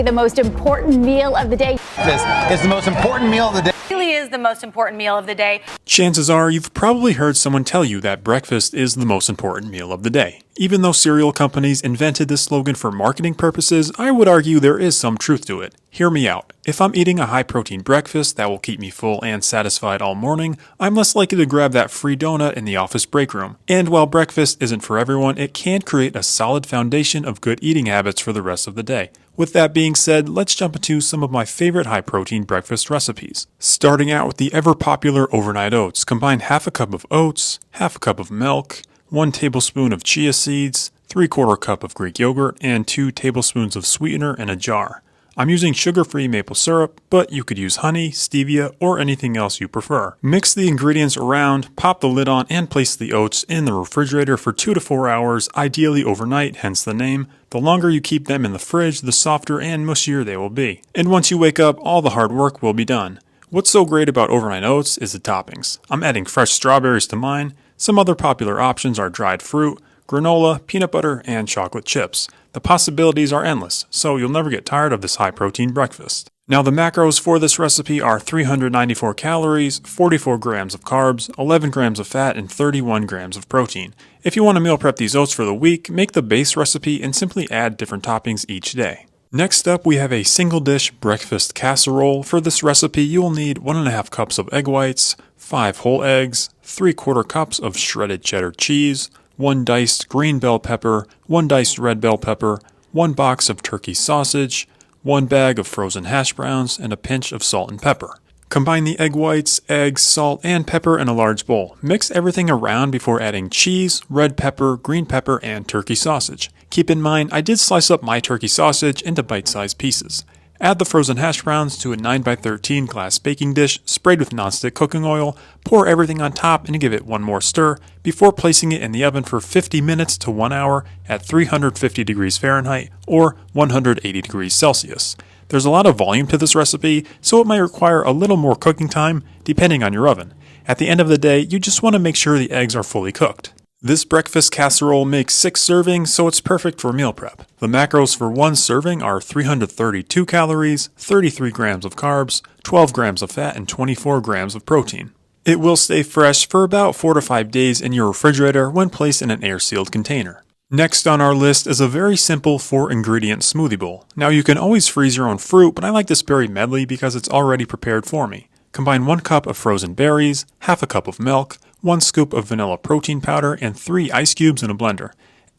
The most important meal of the day. This is the most important meal of the day. It really is the most important meal of the day. Chances are you've probably heard someone tell you that breakfast is the most important meal of the day. Even though cereal companies invented this slogan for marketing purposes, I would argue there is some truth to it. Hear me out. If I'm eating a high-protein breakfast that will keep me full and satisfied all morning, I'm less likely to grab that free donut in the office break room. And while breakfast isn't for everyone, it can create a solid foundation of good eating habits for the rest of the day. With that being said, let's jump into some of my favorite high-protein breakfast recipes. Starting out with the ever-popular overnight oats. Combine half a cup of oats, half a cup of milk, 1 tablespoon of chia seeds, 3/4 cup of Greek yogurt, and 2 tablespoons of sweetener in a jar. I'm using sugar-free maple syrup, but you could use honey, stevia, or anything else you prefer. Mix the ingredients around, pop the lid on, and place the oats in the refrigerator for 2 to 4 hours, ideally overnight, hence the name. The longer you keep them in the fridge, the softer and mushier they will be. And once you wake up, all the hard work will be done. What's so great about overnight oats is the toppings. I'm adding fresh strawberries to mine. Some other popular options are dried fruit, granola, peanut butter, and chocolate chips. The possibilities are endless, so you'll never get tired of this high-protein breakfast. Now the macros for this recipe are 394 calories, 44 grams of carbs, 11 grams of fat, and 31 grams of protein. If you want to meal prep these oats for the week, make the base recipe and simply add different toppings each day. Next up, we have a single dish breakfast casserole. For this recipe, you will need 1.5 cups of egg whites, 5 whole eggs, 3/4 cups of shredded cheddar cheese, 1 diced green bell pepper, 1 diced red bell pepper, 1 box of turkey sausage, 1 bag of frozen hash browns, and a pinch of salt and pepper. Combine the egg whites, eggs, salt, and pepper in a large bowl. Mix everything around before adding cheese, red pepper, green pepper, and turkey sausage. Keep in mind, I did slice up my turkey sausage into bite-sized pieces. Add the frozen hash browns to a 9x13 glass baking dish sprayed with nonstick cooking oil. Pour everything on top and give it one more stir before placing it in the oven for 50 minutes to 1 hour at 350 degrees Fahrenheit or 180 degrees Celsius. There's a lot of volume to this recipe, so it might require a little more cooking time depending on your oven. At the end of the day, you just want to make sure the eggs are fully cooked. This breakfast casserole makes 6 servings, so it's perfect for meal prep. The macros for 1 serving are 332 calories, 33 grams of carbs, 12 grams of fat, and 24 grams of protein. It will stay fresh for about 4 to 5 days in your refrigerator when placed in an air-sealed container. Next on our list is a very simple 4-ingredient smoothie bowl. Now you can always freeze your own fruit, but I like this berry medley because it's already prepared for me. Combine 1 cup of frozen berries, half a cup of milk, 1 scoop of vanilla protein powder, and 3 ice cubes in a blender.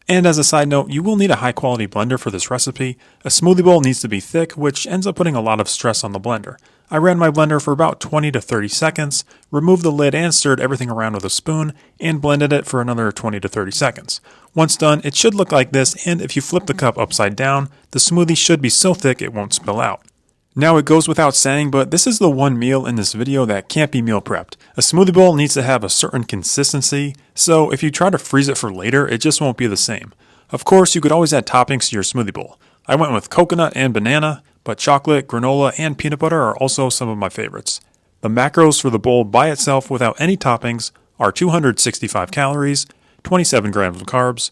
And as a side note, you will need a high quality blender for this recipe. A smoothie bowl needs to be thick, which ends up putting a lot of stress on the blender. I ran my blender for about 20 to 30 seconds, removed the lid and stirred everything around with a spoon, and blended it for another 20 to 30 seconds. Once done, it should look like this, and if you flip the cup upside down, the smoothie should be so thick it won't spill out. Now it goes without saying, but this is the one meal in this video that can't be meal prepped. A smoothie bowl needs to have a certain consistency, so if you try to freeze it for later, it just won't be the same. Of course, you could always add toppings to your smoothie bowl. I went with coconut and banana, but chocolate, granola, and peanut butter are also some of my favorites. The macros for the bowl by itself without any toppings are 265 calories, 27 grams of carbs,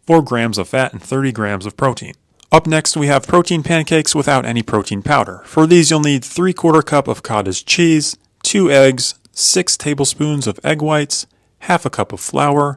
4 grams of fat, and 30 grams of protein. Up next, we have protein pancakes without any protein powder. For these, you'll need 3/4 cup of cottage cheese, 2 eggs, 6 tablespoons of egg whites, half a cup of flour,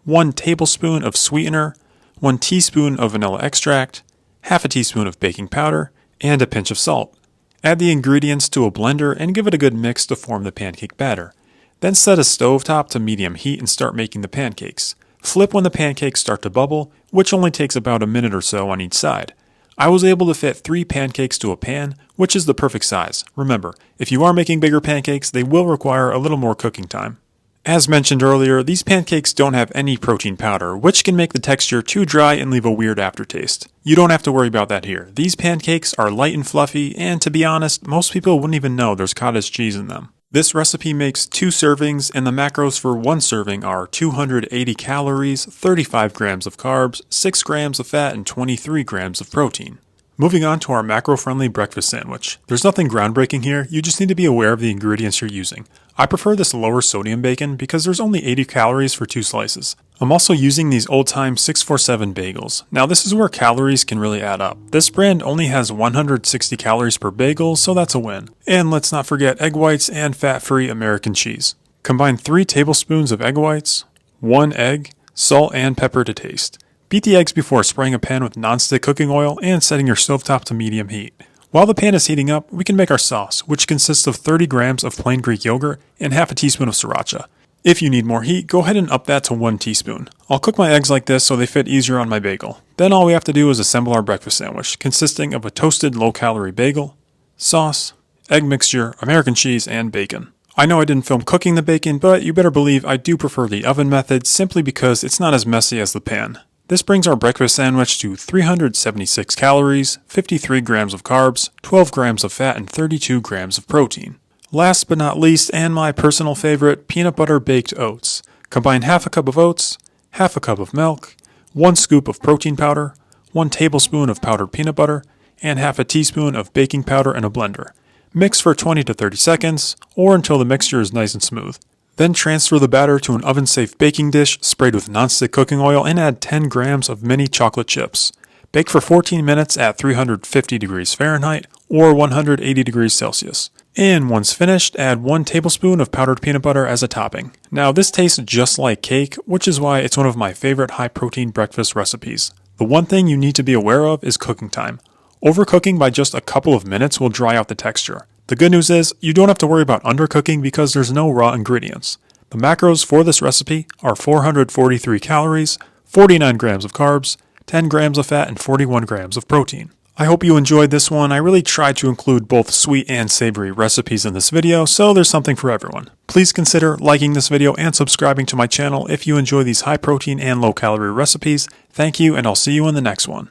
1 tablespoon of sweetener, 1 teaspoon of vanilla extract, half a teaspoon of baking powder, and a pinch of salt. Add the ingredients to a blender and give it a good mix to form the pancake batter. Then set a stovetop to medium heat and start making the pancakes. Flip when the pancakes start to bubble, which only takes about a minute or so on each side. I was able to fit 3 pancakes to a pan, which is the perfect size. Remember, if you are making bigger pancakes, they will require a little more cooking time. As mentioned earlier, these pancakes don't have any protein powder, which can make the texture too dry and leave a weird aftertaste. You don't have to worry about that here. These pancakes are light and fluffy, and to be honest, most people wouldn't even know there's cottage cheese in them. This recipe makes 2 servings, and the macros for 1 serving are 280 calories, 35 grams of carbs, 6 grams of fat, and 23 grams of protein. Moving on to our macro-friendly breakfast sandwich. There's nothing groundbreaking here, you just need to be aware of the ingredients you're using. I prefer this lower sodium bacon because there's only 80 calories for 2 slices. I'm also using these old-time 647 bagels. Now this is where calories can really add up. This brand only has 160 calories per bagel, so that's a win. And let's not forget egg whites and fat-free American cheese. Combine 3 tablespoons of egg whites, 1 egg, salt and pepper to taste. Beat the eggs before spraying a pan with non-stick cooking oil and setting your stovetop to medium heat. While the pan is heating up, we can make our sauce, which consists of 30 grams of plain Greek yogurt and half a teaspoon of sriracha. If you need more heat, go ahead and up that to 1 teaspoon. I'll cook my eggs like this so they fit easier on my bagel. Then all we have to do is assemble our breakfast sandwich, consisting of a toasted low-calorie bagel, sauce, egg mixture, American cheese, and bacon. I know I didn't film cooking the bacon, but you better believe I do prefer the oven method simply because it's not as messy as the pan. This brings our breakfast sandwich to 376 calories, 53 grams of carbs, 12 grams of fat, and 32 grams of protein. Last but not least, and my personal favorite, peanut butter baked oats. Combine half a cup of oats, half a cup of milk, 1 scoop of protein powder, 1 tablespoon of powdered peanut butter, and half a teaspoon of baking powder in a blender. Mix for 20 to 30 seconds, or until the mixture is nice and smooth. Then transfer the batter to an oven-safe baking dish sprayed with nonstick cooking oil and add 10 grams of mini chocolate chips. Bake for 14 minutes at 350 degrees Fahrenheit or 180 degrees Celsius. And once finished, add 1 tablespoon of powdered peanut butter as a topping. Now this tastes just like cake, which is why it's one of my favorite high-protein breakfast recipes. The one thing you need to be aware of is cooking time. Overcooking by just a couple of minutes will dry out the texture. The good news is, you don't have to worry about undercooking because there's no raw ingredients. The macros for this recipe are 443 calories, 49 grams of carbs, 10 grams of fat, and 41 grams of protein. I hope you enjoyed this one. I really tried to include both sweet and savory recipes in this video, so there's something for everyone. Please consider liking this video and subscribing to my channel if you enjoy these high protein and low calorie recipes. Thank you, and I'll see you in the next one.